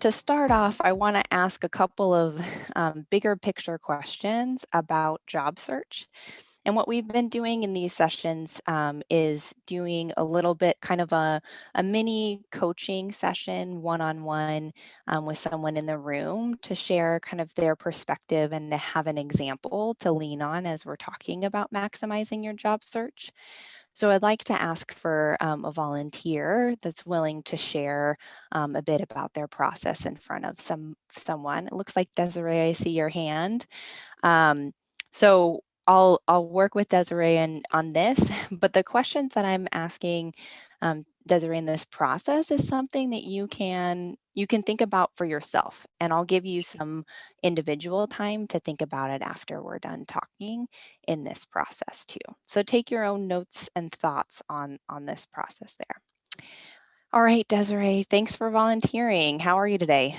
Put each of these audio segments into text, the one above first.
to start off, I want to ask a couple of bigger picture questions about job search. And what we've been doing in these sessions is doing a little bit kind of a mini coaching session one-on-one with someone in the room to share kind of their perspective and to have an example to lean on as we're talking about maximizing your job search. So I'd like to ask for a volunteer that's willing to share a bit about their process in front of someone. It looks like Desiree, I see your hand. So I'll work with Desiree on this, but the questions that I'm asking Desiree in this process is something that you can think about for yourself, and I'll give you some individual time to think about it after we're done talking in this process too. So take your own notes and thoughts on this process there. All right, Desiree, thanks for volunteering. How are you today?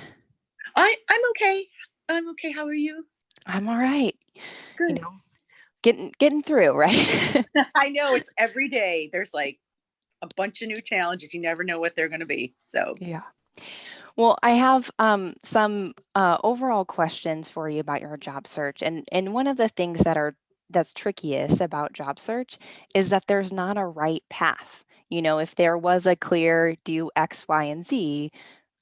I'm okay. I'm okay. How are you? I'm all right. Good. Getting through, right? I know it's every day. There's like a bunch of new challenges. You never know what they're going to be. So Yeah. Well, I have some overall questions for you about your job search, and one of the things that's trickiest about job search is that there's not a right path. If there was a clear do X, Y, and Z,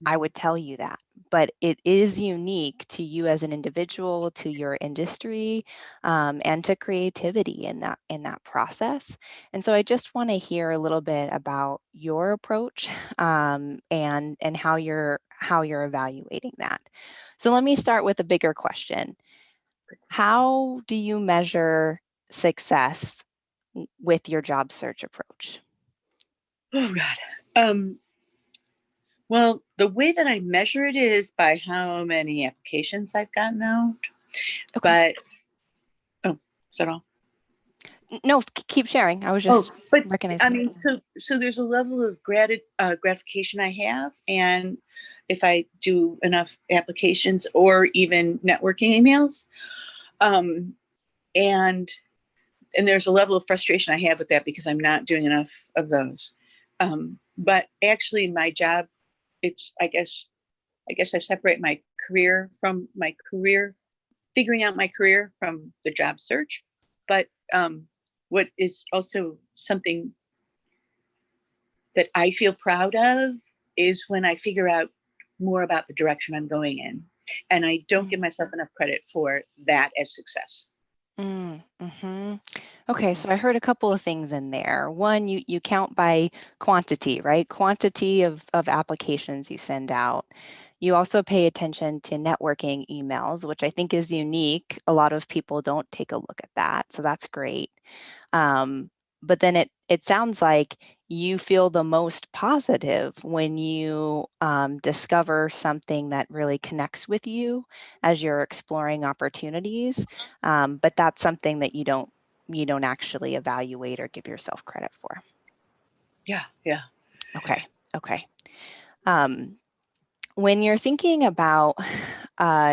I would tell you that. But it is unique to you as an individual, to your industry, and to creativity in that process. And so I just want to hear a little bit about your approach and how you're evaluating that. So let me start with a bigger question. How do you measure success with your job search approach? oh God. Well, the way that I measure it is by how many applications I've gotten out. Okay. But is that all? No, keep sharing. I was Oh, just but I recognizing. mean, so there's a level of gratification I have, and if I do enough applications or even networking emails, um, and there's a level of frustration I have with that because I'm not doing enough of those. But actually, my job, it's I guess I separate my career from my career, figuring out my career from the job search. But what is also something that I feel proud of is when I figure out more about the direction I'm going in. And I don't give myself enough credit for that as success. Mm-hmm. Okay, so I heard a couple of things in there. One, you count by quantity, right? Quantity of applications you send out. You also pay attention to networking emails, which I think is unique. A lot of people don't take a look at that, so that's great. But then it sounds like you feel the most positive when you discover something that really connects with you as you're exploring opportunities. But that's something that you don't actually evaluate or give yourself credit for. Yeah. Okay. Um, when you're thinking about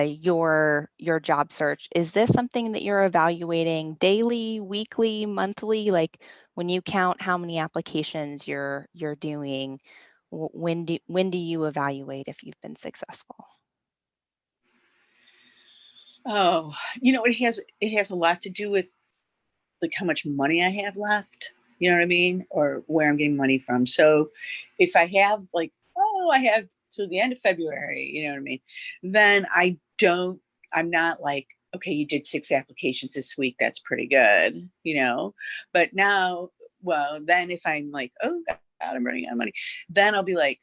your job search, is this something that you're evaluating daily, weekly, monthly? Like when you count how many applications you're doing, when do you evaluate if you've been successful? Oh, it has a lot to do with like how much money I have left. You know what I mean? Or where I'm getting money from. So if I have like, I have to the end of February, you know what I mean? Then I'm not like, okay, you did 6 applications this week. That's pretty good, But now, well, then if I'm like, oh God, I'm running out of money, then I'll be like,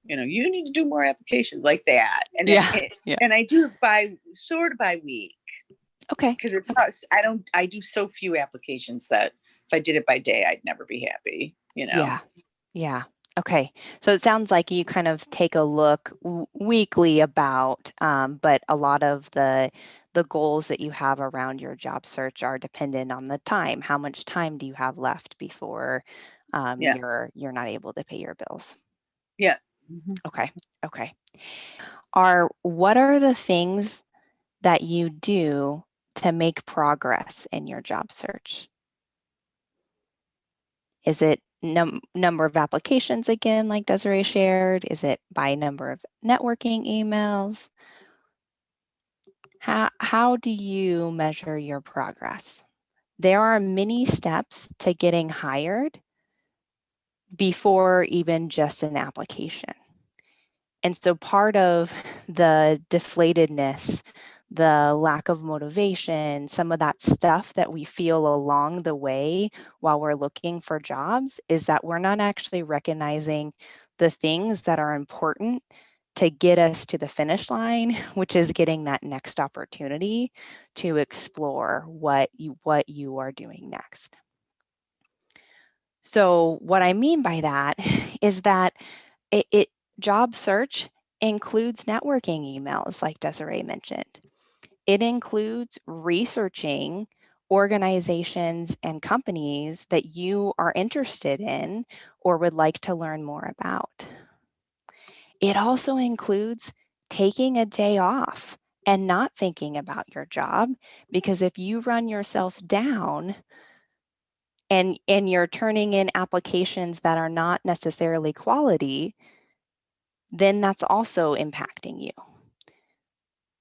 you need to do more applications like that. And Yeah. Yeah. and I do it by week. Okay. Because Okay. I do so few applications that if I did it by day, I'd never be happy, Yeah. Yeah. Okay. So it sounds like you kind of take a look weekly about, but a lot of the goals that you have around your job search are dependent on the time. How much time do you have left before Yeah. you're not able to pay your bills? Yeah. Mm-hmm. Okay. Okay. What are the things that you do to make progress in your job search? Is it number of applications again, like Desiree shared? Is it by number of networking emails? How do you measure your progress? There are many steps to getting hired before even just an application. And so part of the deflatedness, the lack of motivation, some of that stuff that we feel along the way while we're looking for jobs is that we're not actually recognizing the things that are important to get us to the finish line, which is getting that next opportunity to explore what you are doing next. So what I mean by that is that job search includes networking emails, like Desiree mentioned. It includes researching organizations and companies that you are interested in or would like to learn more about. It also includes taking a day off and not thinking about your job, because if you run yourself down and you're turning in applications that are not necessarily quality, then that's also impacting you.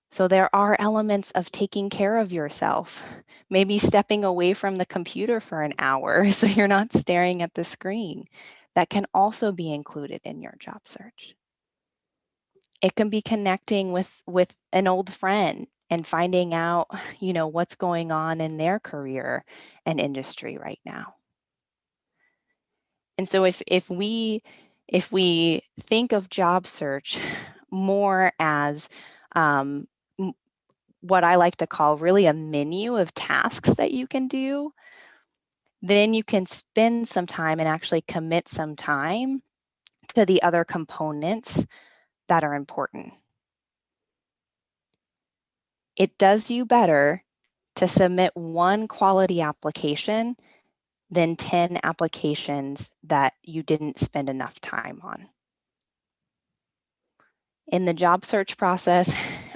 So there are elements of taking care of yourself, maybe stepping away from the computer for an hour so you're not staring at the screen. That can also be included in your job search. It can be connecting with an old friend and finding out, what's going on in their career and industry right now. And so if we think of job search more as what I like to call really a menu of tasks that you can do, then you can spend some time and actually commit some time to the other components that are important. It does you better to submit one quality application than 10 applications that you didn't spend enough time on. In the job search process,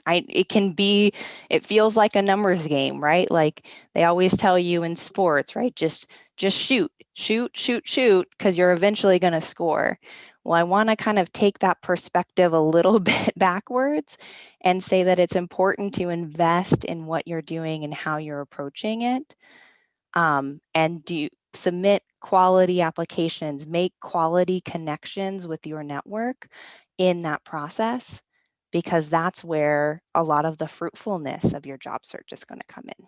it feels like a numbers game, right? Like they always tell you in sports, right? Just shoot, because you're eventually going to score. Well, I want to kind of take that perspective a little bit backwards and say that it's important to invest in what you're doing and how you're approaching it. And submit quality applications, make quality connections with your network in that process, because that's where a lot of the fruitfulness of your job search is going to come in.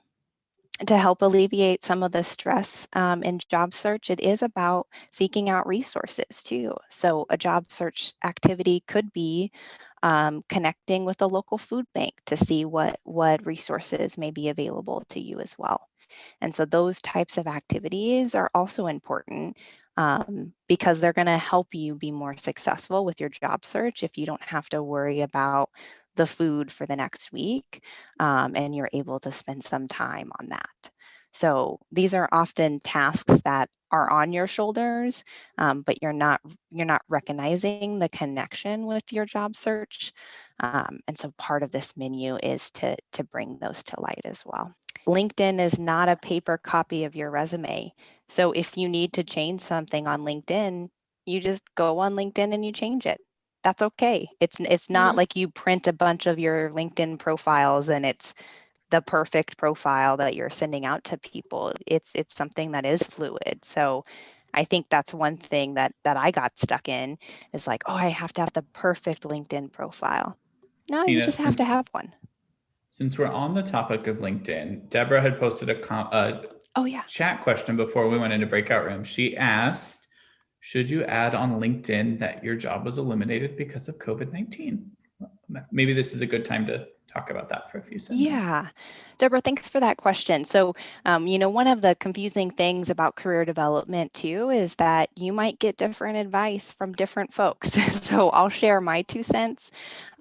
To help alleviate some of the stress in job search, it is about seeking out resources too. So a job search activity could be connecting with a local food bank to see what resources may be available to you as well. And so those types of activities are also important because they're going to help you be more successful with your job search if you don't have to worry about the food for the next week, and you're able to spend some time on that. So these are often tasks that are on your shoulders, but you're not recognizing the connection with your job search. And so part of this menu is to bring those to light as well. LinkedIn is not a paper copy of your resume. So if you need to change something on LinkedIn, you just go on LinkedIn and you change it. That's okay. It's not like you print a bunch of your LinkedIn profiles and it's the perfect profile that you're sending out to people. It's something that is fluid. So I think that's one thing that I got stuck in, is like, oh, I have to have the perfect LinkedIn profile. No, you Tina, just have to have one. Since we're on the topic of LinkedIn, Deborah had posted a chat question before we went into breakout room. She asked, should you add on LinkedIn that your job was eliminated because of COVID-19? Maybe this is a good time to talk about that for a few seconds. Yeah, Deborah, thanks for that question. So, one of the confusing things about career development too is that you might get different advice from different folks. So I'll share my 2 cents.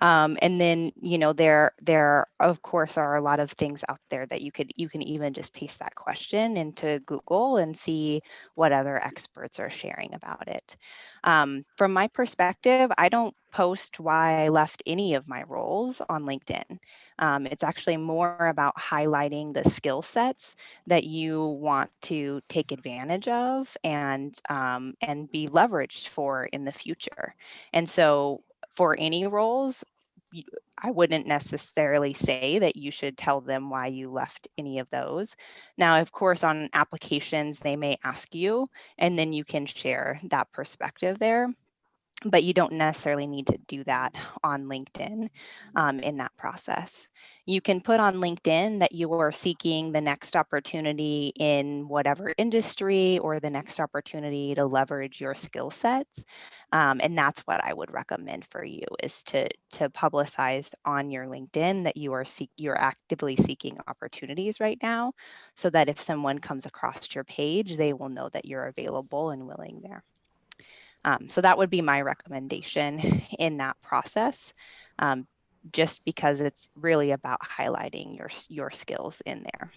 And then, there of course are a lot of things out there that you can even just paste that question into Google and see what other experts are sharing about it. From my perspective, I don't post why I left any of my roles on LinkedIn. It's actually more about highlighting the skill sets that you want to take advantage of and be leveraged for in the future. And so for any roles, I wouldn't necessarily say that you should tell them why you left any of those. Now, of course, on applications, they may ask you, and then you can share that perspective there. But you don't necessarily need to do that on LinkedIn in that process. You can put on LinkedIn that you are seeking the next opportunity in whatever industry or the next opportunity to leverage your skill sets. And that's what I would recommend for you is to publicize on your LinkedIn that you're actively seeking opportunities right now, so that if someone comes across your page, they will know that you're available and willing there. So that would be my recommendation in that process, just because it's really about highlighting your skills in there.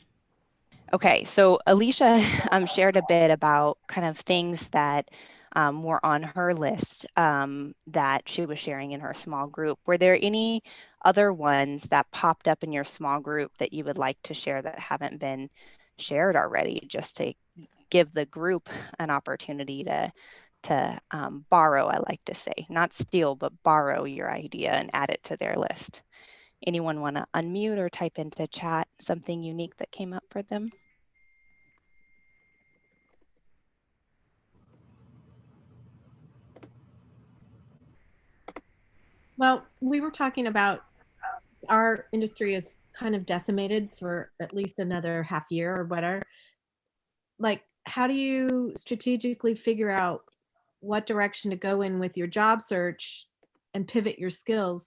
Okay, so Alicia shared a bit about kind of things that were on her list that she was sharing in her small group. Were there any other ones that popped up in your small group that you would like to share that haven't been shared already, just to give the group an opportunity to borrow, I like to say, not steal, but borrow your idea and add it to their list? Anyone want to unmute or type into chat something unique that came up for them? Well, we were talking about our industry is kind of decimated for at least another half year or whatever. Like, how do you strategically figure out what direction to go in with your job search and pivot your skills?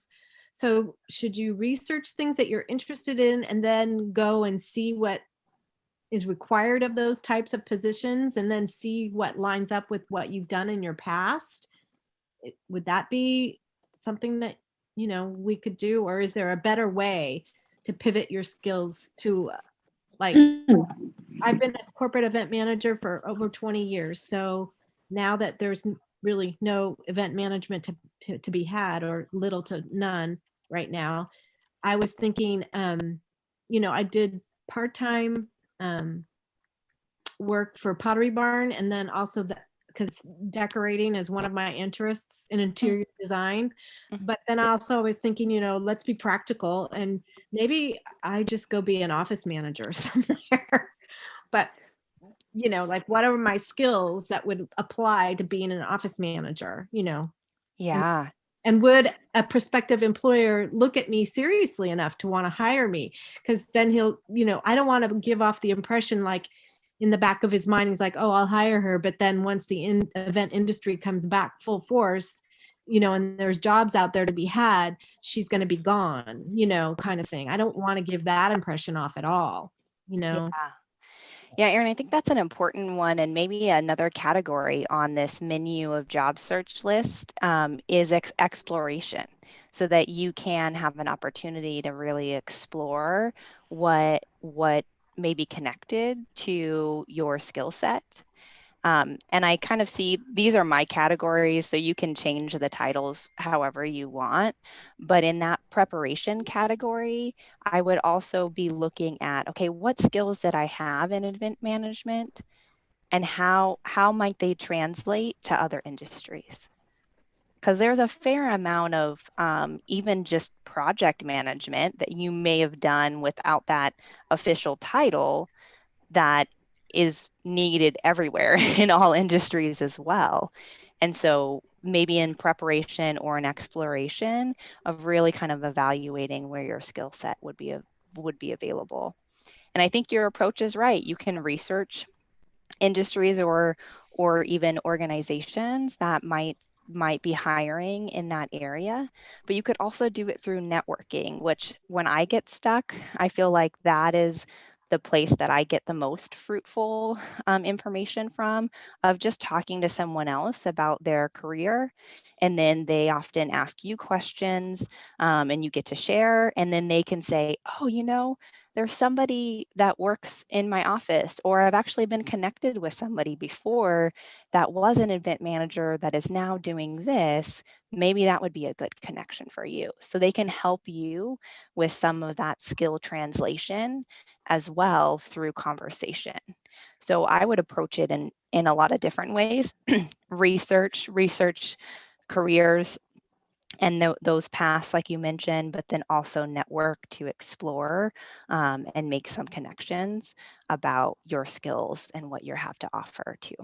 So should you research things that you're interested in and then go and see what is required of those types of positions and then see what lines up with what you've done in your past? Would that be something that, we could do? Or is there a better way to pivot your skills to like, I've been a corporate event manager for over 20 years. So now that there's really no event management to be had, or little to none right now, I was thinking, I did part-time work for Pottery Barn, and then also because decorating is one of my interests in interior design. But then I also was thinking, let's be practical, and maybe I just go be an office manager somewhere. But like, what are my skills that would apply to being an office manager? Yeah. And would a prospective employer look at me seriously enough to want to hire me? Because then he'll, I don't want to give off the impression like in the back of his mind, he's like, oh, I'll hire her. But then once the event industry comes back full force, and there's jobs out there to be had, she's going to be gone, kind of thing. I don't want to give that impression off at all, Yeah, Erin, I think that's an important one. And maybe another category on this menu of job search list is exploration, so that you can have an opportunity to really explore what may be connected to your skill set. And I kind of see these are my categories, so you can change the titles however you want. But in that preparation category, I would also be looking at, okay, what skills that I have in event management, and how might they translate to other industries? Because there's a fair amount of even just project management that you may have done without that official title that is needed everywhere in all industries as well. And so maybe in preparation or an exploration of really kind of evaluating where your skill set would be available. And I think your approach is right. You can research industries or even organizations that might be hiring in that area, but you could also do it through networking, which when I get stuck, I feel like that is the place that I get the most fruitful information from, of just talking to someone else about their career. And then they often ask you questions and you get to share, and then they can say, oh, there's somebody that works in my office, or I've actually been connected with somebody before that was an event manager that is now doing this. Maybe that would be a good connection for you. So they can help you with some of that skill translation as well through conversation. So I would approach it in a lot of different ways. research careers and those paths like you mentioned, but then also network to explore and make some connections about your skills and what you have to offer too.